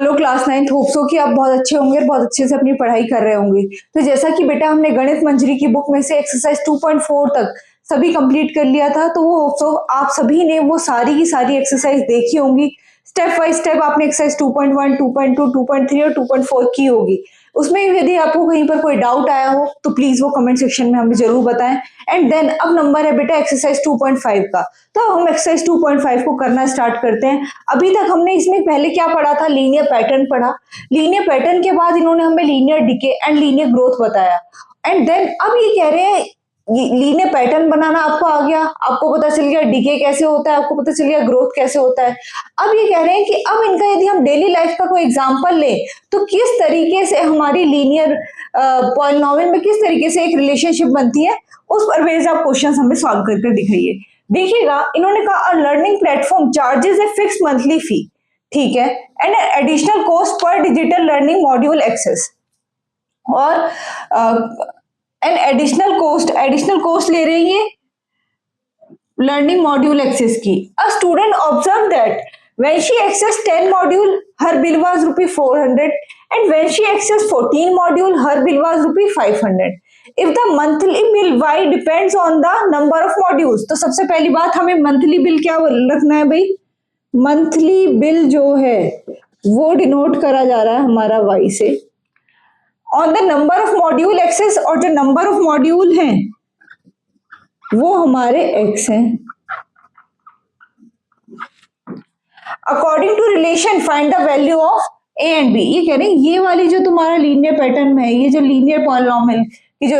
Hello class 9th, hope so कि आप बहुत अच्छे होंगे और बहुत अच्छे से अपनी पढ़ाई कर रहे होंगे। तो जैसा कि बेटा हमने गणित मंजरी की बुक में से एक्सरसाइज 2.4 तक सभी कंप्लीट कर लिया था, तो वो होप सो आप सभी ने वो सारी की सारी एक्सरसाइज देखी होंगी। स्टेप बाय स्टेप आपने एक्सरसाइज 2.1, 2.2, 2.3 और 2.4 की होगी। उसमें यदि आपको कहीं पर कोई डाउट आया हो तो प्लीज वो कमेंट सेक्शन में हमें जरूर बताएं। एंड देन अब नंबर है बेटा एक्सरसाइज 2.5 का, तो हम एक्सरसाइज 2.5 को करना स्टार्ट करते हैं। अभी तक हमने इसमें पहले क्या पढ़ा था, लीनियर पैटर्न पढ़ा। लीनियर पैटर्न के बाद इन्होंने हमें linear decay and linear growth बताया। एंड देन अब ये कह रहे हैं लीनियर पैटर्न बनाना आपको आ गया, आपको पता चल गया डिके कैसे होता है, आपको पता चल गया ग्रोथ कैसे होता है। अब ये कह रहे हैं कि अब इनका यदि हम डेली लाइफ का कोई एग्जांपल लें तो किस तरीके से हमारी लीनियर पॉलिनोमियल में किस तरीके से एक रिलेशनशिप बनती है, उस पर बेस्ड आप क्वेश्चंस हमें सॉल्व करके दिखाइए। देखिएगा, इन्होंने कहा learning platform charges a fix monthly fee, ठीक है, एंड एडिशनल कॉस्ट पर डिजिटल लर्निंग मॉड्यूल एक्सेस, और एन एडिशनल कॉस्ट ले रही है लर्निंग मॉड्यूल एक्सेस की। A student observe that when she accessed 10 module her bill was rupee 400 and when she accessed 14 module her bill was rupee 500. if the monthly bill y depends on the number of modules, तो सबसे पहली बात हमें monthly bill क्या रखना है भाई, monthly bill जो है वो डिनोट करा जा रहा है हमारा y से on the number of module access, और जो नंबर ऑफ मॉड्यूल हैं वो हमारे x हैं। According to relation find the value of a and b। ये कह रहे हैं ये वाली जो तुम्हारा लीनियर पैटर्न में है, ये जो लीनियर पॉलिनोमियल की जो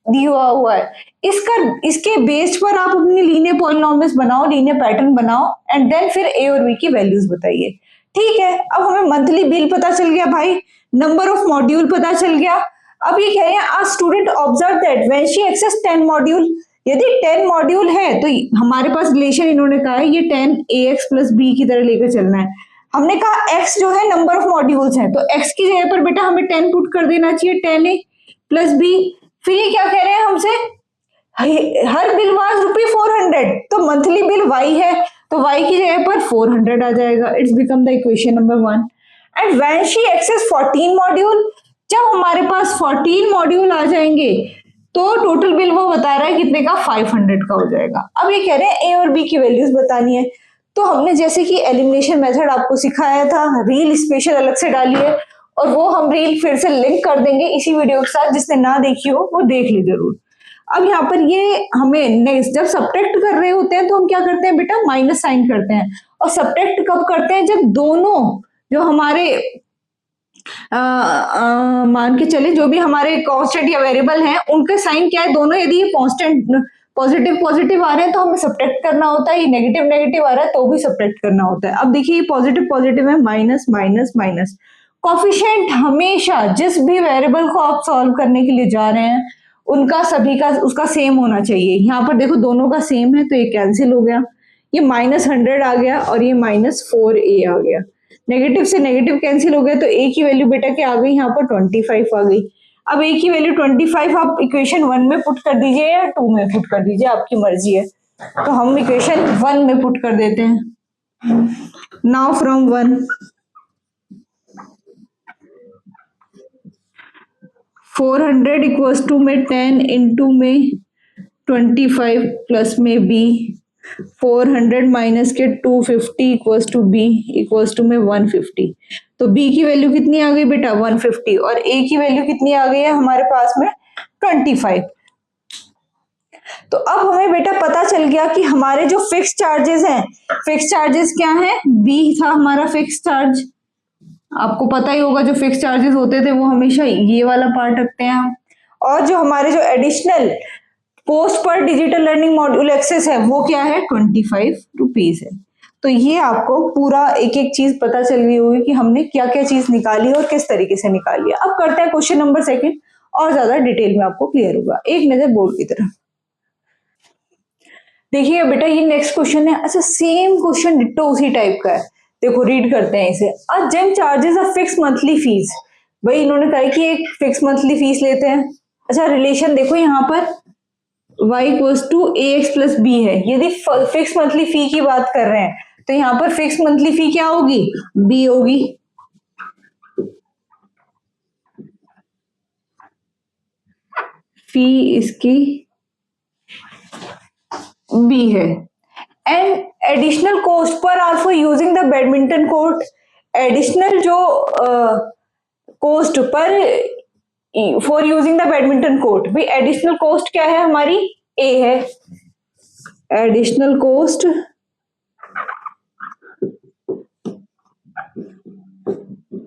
दिया हुआ है, इसके बेस्ड पर आप अपनी लीनियर पॉलिनोमियल्स बनाओ, लीनियर पैटर्न बनाओ एंड देन फिर a और b की वैल्यूज बताइए। ठीक है, अब हमें मंथली बिल पता चल गया भाई, नंबर ऑफ मॉड्यूल पता चल गया। अब ये कह रहे हैं a student observe that when she access 10 module, यदि 10 मॉड्यूल है तो हमारे पास रिलेशन इन्होंने कहा है ये 10 ax प्लस बी की तरह लेकर चलना है। हमने कहा x जो है नंबर ऑफ मॉड्यूल्स है, तो x की जगह पर बेटा हमें 10 पुट कर देना चाहिए, 10a प्लस बी। फिर ये क्या कह रहे हैं हमसे, हर बिल वाज रुपी 400, तो मंथली बिल y है तो y की जगह पर 400 आ जाएगा। It's become the equation number 1। And when she access 14 module, जब हमारे पास 14 मॉड्यूल आ जाएंगे तो टोटल बिल वो बता रहा है कितने का, 500 का हो जाएगा। अब ये कह रहे हैं ए और बी की वैल्यूज बतानी है, तो हमने जैसे कि एलिमिनेशन मेथड आपको सिखाया था, रील स्पेशल अलग से डाली है और वो हम रील फिर से लिंक कर देंगे इसी वीडियो के साथ, जिसने ना देखी हो वो देख ले जरूर। अब यहाँ पर ये हमें नेक्स्ट जब सब्ट्रैक्ट कर रहे होते हैं तो हम क्या करते हैं बेटा, माइनस साइन करते हैं। और सब्ट्रैक्ट कब करते हैं, जब दोनों जो हमारे मान के चले जो भी हमारे कांस्टेंट या वेरिएबल हैं उनके साइन क्या है, दोनों यदि ये कांस्टेंट पॉजिटिव पॉजिटिव आ रहे हैं तो हमें सब्ट्रैक्ट करना होता है, ये नेगेटिव नेगेटिव आ रहा है तो भी सब्ट्रैक्ट करना होता है। अब देखिए ये पॉजिटिव पॉजिटिव है, माइनस माइनस माइनस। कोफिशिएंट हमेशा जिस भी वेरिएबल को आप सॉल्व करने के लिए जा रहे हैं उनका सभी का उसका सेम होना चाहिए। यहाँ पर देखो दोनों का सेम है तो ये कैंसिल हो गया, ये -100 आ गया और ये -4a आ गया। नेगेटिव से नेगेटिव कैंसिल हो गया तो a की वैल्यू बेटा क्या आ गई, यहाँ पर 25 आ गई। अब a की वैल्यू 25 आप इक्वेशन 1 में पुट कर दीजिए या 2 में पुट कर दीजिए, आपकी मर्जी है। तो हम इक्वेशन 1 में पुट कर देते हैं। नाउ फ्रॉम 1 400 इक्वल्स टू में 10 इंटू में 25 प्लस में b, 400 माइनस के 250 equals to b equals to में 150। तो b की वैल्यू कितनी आ गई बेटा 150 और a की वैल्यू कितनी आ गई है हमारे पास में 25। तो अब हमें बेटा पता चल गया कि हमारे जो फिक्स चार्जेस हैं, फिक्स चार्जेस क्या हैं, b था हमारा फिक्स चार्ज, आपको पता ही होगा जो फिक्स चार्जेस होते थे वो हमेशा ये वाला पार्ट रखते हैं हम, और जो हमारे जो एडिशनल पोस्ट पर डिजिटल लर्निंग मॉड्यूल एक्सेस है वो क्या है 25 रुपीज है। तो ये आपको पूरा एक एक चीज पता चल गई होगी कि हमने क्या क्या चीज निकाली और किस तरीके से निकाली है। अब करते हैं क्वेश्चन नंबर 2 और ज्यादा डिटेल में आपको क्लियर होगा। एक नजर बोर्ड की तरफ देखिए बेटा, ये नेक्स्ट क्वेश्चन है। अच्छा, सेम क्वेश्चन डिट्टो उसी टाइप का है, देखो रीड करते हैं इसे। A gem charges a fix monthly fees, भाई इन्होंने कहा कि एक फिक्स मंथली फीस लेते हैं। अच्छा रिलेशन देखो यहाँ पर y equals to ax plus b है, यदि फिक्स मंथली फी की बात कर रहे हैं तो यहाँ पर फिक्स मंथली फी क्या होगी, b होगी। फी इसकी बी है। And additional cost per hour for using the badminton court, additional जो cost per for using the badminton court, भाई एडिशनल कॉस्ट क्या है हमारी, ए है, एडिशनल कॉस्ट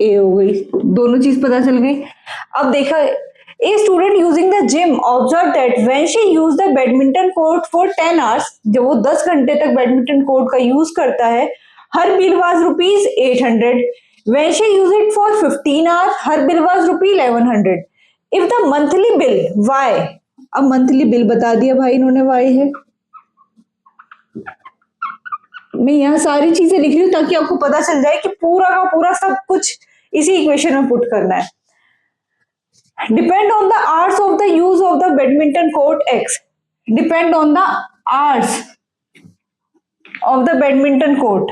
ए हो गई, दोनों चीज पता चल गई। अब देखा, a student using the gym observe that when she use the badminton court for 10 hours, जब वो 10 घंटे तक बैडमिंटन कोर्ट का यूज करता है, her bill was rupees 800, when she use it for 15 hours, her bill was rupee 1100। If the monthly bill Y, अब monthly bill बता दिया भाई इन्होंने, वाई है। मैं यहाँ सारी चीजें लिख रही हूँ ताकि आपको पता चल जाए कि पूरा का पूरा सब कुछ इसी इक्वेशन में पुट करना है। Depend on the hours of the use of the badminton court x, depend on the hours of the badminton court,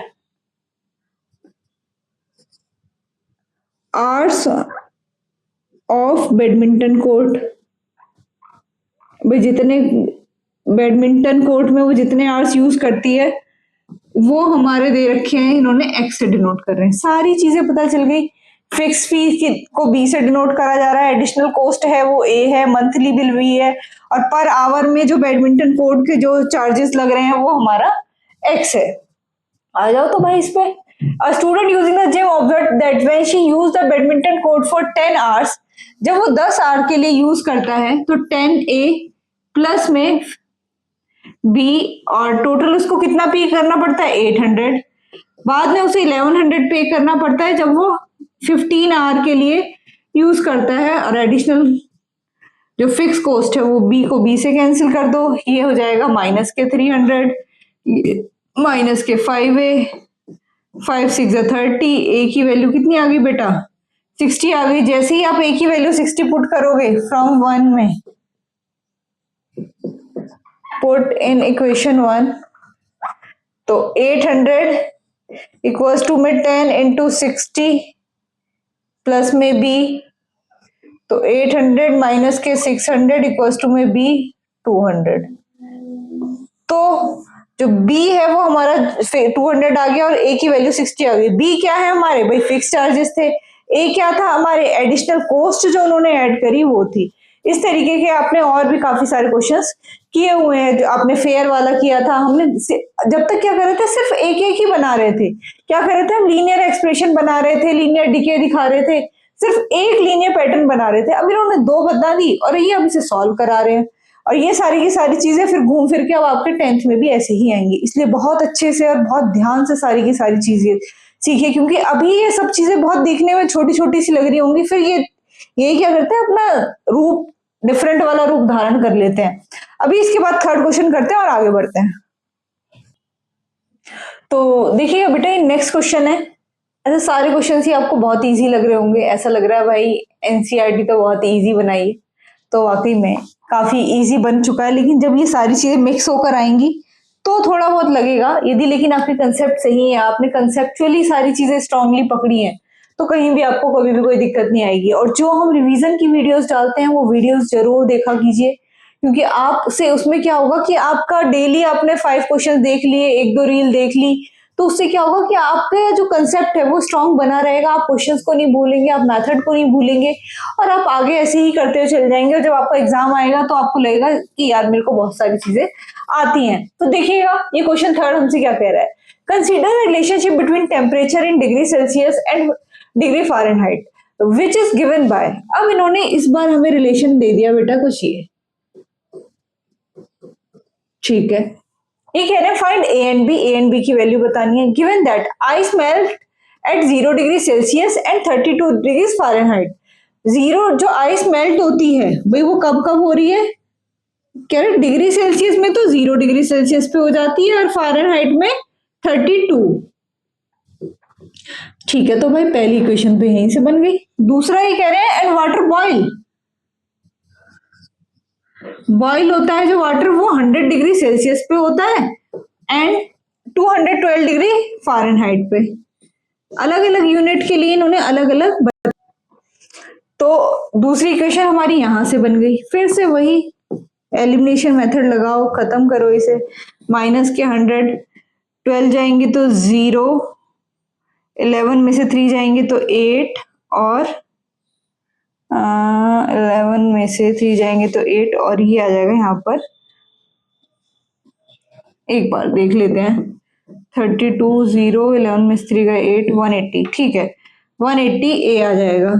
hours of badminton court, भाई जितने बैडमिंटन कोर्ट में वो जितने आवर्स यूज करती है वो हमारे दे रखे हैं, इन्होंने एक्स से डिनोट कर रहे हैं। सारी चीजें पता चल गई। फिक्स फी को बी से डिनोट करा जा रहा है, एडिशनल कॉस्ट है वो ए है, मंथली बिल भी है, और पर आवर में जो बैडमिंटन कोर्ट के जो चार्जेस लग रहे हैं वो हमारा एक्स है। आ जाओ तो भाई इस पे, a student using the gym observe that when she use the badminton court for 10 hours, जब वो 10 आवर के लिए यूज करता है तो 10 ए प्लस में बी, और टोटल उसको कितना पे करना पड़ता है 800, बाद में उसे 1100 पे करना पड़ता है जब वो 15 आवर के लिए यूज करता है, और एडिशनल जो फिक्स कॉस्ट है वो बी को बी से कैंसिल कर दो, ये हो जाएगा माइनस के 300, माइनस के 5a, 5 6 30, ए की वैल्यू कितनी आ गई बेटा 60 आ गई। जैसे ही आप ए की वैल्यू 60 पुट करोगे फ्रॉम 1 में, पुट इन इक्वेशन 1, तो 800 इक्वल्स टू में 10 इंटू 60 प्लस में बी, तो 800 माइनस के 600 इक्वल्स टू में बी 200। तो जो बी है वो हमारा 200 आ गया और ए की वैल्यू 60 आ गई। बी क्या है हमारे, भाई फिक्स चार्जेस थे। ए क्या था हमारे, एडिशनल कॉस्ट जो उन्होंने ऐड करी वो थी। इस तरीके के आपने और भी काफी सारे क्वेश्चंस किए हुए हैं, जो आपने फेयर वाला किया था। हमने जब तक क्या कर रहे थे, सिर्फ एक एक ही बना रहे थे। क्या कर रहे थे हम, लीनियर एक्सप्रेशन बना रहे थे, लीनियर डिके दिखा रहे थे, सिर्फ एक लीनियर पैटर्न बना रहे थे। अब इन्होंने 2 बता दी और ये अब इसे सॉल्व करा रहे हैं, और ये सारी की सारी चीजें फिर घूम फिर के अब आपके 10th में भी ऐसे ही आएंगी। इसलिए बहुत अच्छे से और बहुत ध्यान से सारी की सारी चीजें सीखिए, क्योंकि अभी ये सब चीजें बहुत दिखने में छोटी छोटी सी लग रही होंगी, फिर ये क्या करते हैं, अपना रूप डिफरेंट वाला रूप धारण कर लेते हैं। अभी इसके बाद थर्ड क्वेश्चन करते हैं और आगे बढ़ते हैं। तो देखिएगा बेटा, ये नेक्स्ट क्वेश्चन है। ऐसे सारे क्वेश्चन ही आपको बहुत इजी लग रहे होंगे, ऐसा लग रहा है भाई एनसीईआरटी तो बहुत इजी बनाई है, तो वाकई में काफी इजी बन चुका है। लेकिन जब ये सारी चीजें मिक्स होकर आएंगी तो थोड़ा बहुत लगेगा। यदि लेकिन आपके कंसेप्ट सही है, आपने कंसेप्चुअली सारी चीजें स्ट्रांगली पकड़ी हैं, तो कहीं भी आपको कभी भी कोई दिक्कत नहीं आएगी। और जो हम रिवीजन की वीडियोस डालते हैं वो वीडियोस जरूर देखा कीजिए, क्योंकि आपसे उसमें क्या होगा कि आपका डेली आपने 5 क्वेश्चन देख लिए, 1-2 रील देख ली, तो उससे क्या होगा कि आपका जो कंसेप्ट है वो स्ट्रांग बना रहेगा। आप क्वेश्चंस को नहीं भूलेंगे, आप मेथड को नहीं भूलेंगे, और आप आगे ऐसे ही करते हुए चले जाएंगे। और जब आपका एग्जाम आएगा तो आपको लगेगा कि यार मेरे को बहुत सारी चीजें आती हैं। तो देखिएगा, ये क्वेश्चन थर्ड हमसे क्या कह रहा है, consider relationship between temperature in degree Celsius and degree Fahrenheit which is given by. अब इन्होंने इस बार हमें रिलेशन दे दिया बेटा कुछ ये, ठीक है। ये कह रहे हैं फाइंड ए एंड बी की वैल्यू बतानी है। Given that ice melt eight 0 degree Celsius and 32 degree Fahrenheit. Zero जो आइस मेल्ट होती है भाई वो कब कब हो रही है, कह रहे डिग्री सेल्सियस में तो 0 डिग्री सेल्सियस पे हो जाती है, और फ़ारेनहाइट में 32। ठीक है, तो भाई पहली इक्वेशन तो यहीं से बन गई। दूसरा ये कह रहे हैं एंड वाटर बॉयल होता है जो वाटर वो 100 डिग्री सेल्सियस पे होता है एंड 212 डिग्री फ़ारेनहाइट पे। अलग अलग यूनिट के लिए इन्होंने अलग अलग। तो दूसरी इक्वेशन हमारी यहां से बन गई। फिर से वही एलिमिनेशन मेथड लगाओ, खत्म करो इसे। माइनस के 100, 12 जाएंगे तो 0, 11 में से 3 जाएंगे तो 8, और 11 में से 3 जाएंगे तो 8, और ये आ जाएगा यहाँ पर। एक बार देख लेते हैं। 32, 0, 11 में से 3 गए 8, 180। ठीक है, 180 ए आ जाएगा।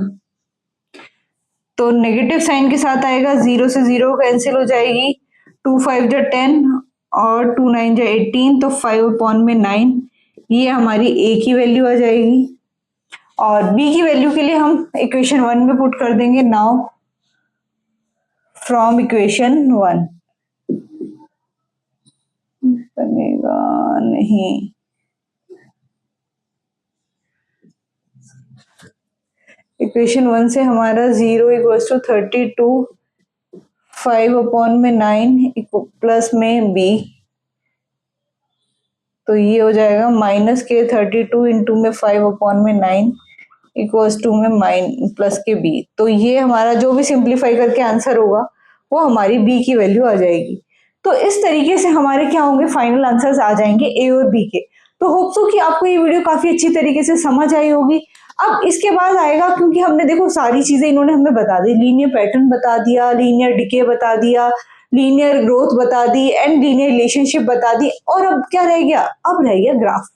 तो नेगेटिव साइन के साथ आएगा, 0 से 0 कैंसिल हो जाएगी। 2 5 जा 10 और 2 9 जा 18, तो 5/9 ये हमारी ए की वैल्यू आ जाएगी। और बी की वैल्यू के लिए हम इक्वेशन 1 में पुट कर देंगे। नाउ फ्रॉम इक्वेशन 1 बनेगा नहीं, इक्वेशन 1 से हमारा 0 = 32, 5/9 प्लस में बी, तो ये हो जाएगा माइनस के 32 इंटू में 5/9 इक्वल्स टू में प्लस के बी। तो ये हमारा जो भी सिंप्लीफाई करके आंसर होगा वो हमारी बी की वैल्यू आ जाएगी। तो इस तरीके से हमारे क्या होंगे, फाइनल आंसर्स आ जाएंगे ए और बी के। तो होप सो कि आपको ये वीडियो काफी अच्छी तरीके से समझ आई होगी। अब इसके बाद आएगा, क्योंकि हमने देखो सारी चीजें इन्होंने हमें बता दी, लीनियर पैटर्न बता दिया, लीनियर डिके बता दिया, लीनियर ग्रोथ बता दी, एंड लीनियर रिलेशनशिप बता दी, और अब क्या रह गया, अब रह गया ग्राफ।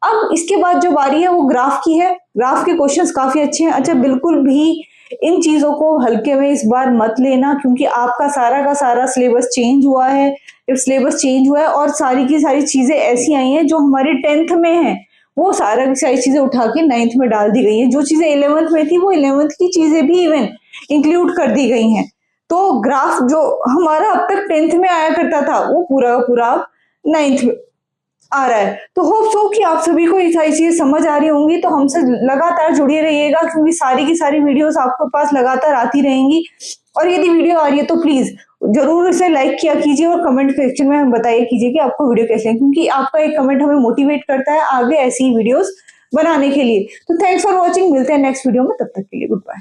अब इसके बाद जो बारी है वो ग्राफ की है। ग्राफ के क्वेश्चंस काफी अच्छे हैं। अच्छा, बिल्कुल भी इन चीजों को हल्के में इस बार मत लेना, क्योंकि आपका सारा का सारा सिलेबस चेंज हुआ है। जब सिलेबस चेंज हुआ है और सारी की सारी चीजें ऐसी आई हैं जो हमारी 10th में है, वो सारा की सारी चीजें उठा के 9th में डाल दी गई हैं। जो चीजें 11th में थी वो 11th की चीजें भी इवन इंक्लूड कर दी गई हैं। तो ग्राफ जो हमारा अब तक 10th में आया करता था वो पूरा का पूरा 9th में आ रहा है। तो होप सो कि आप सभी को ये सारी चीजें समझ आ रही होंगी। तो हमसे लगातार जुड़े रहिएगा, क्योंकि सारी की सारी वीडियोस आपके पास लगातार आती रहेंगी। और यदि वीडियो आ रही है तो प्लीज जरूर इसे लाइक किया कीजिए और कमेंट सेक्शन में हमें बताइए कीजिए कि आपको वीडियो कैसे लगी, क्योंकि आपका एक कमेंट हमें मोटिवेट करता है आगे ऐसी वीडियोस बनाने के लिए। तो थैंक्स फॉर वॉचिंग, मिलते हैं नेक्स्ट वीडियो में, तब तक के लिए गुड बाय।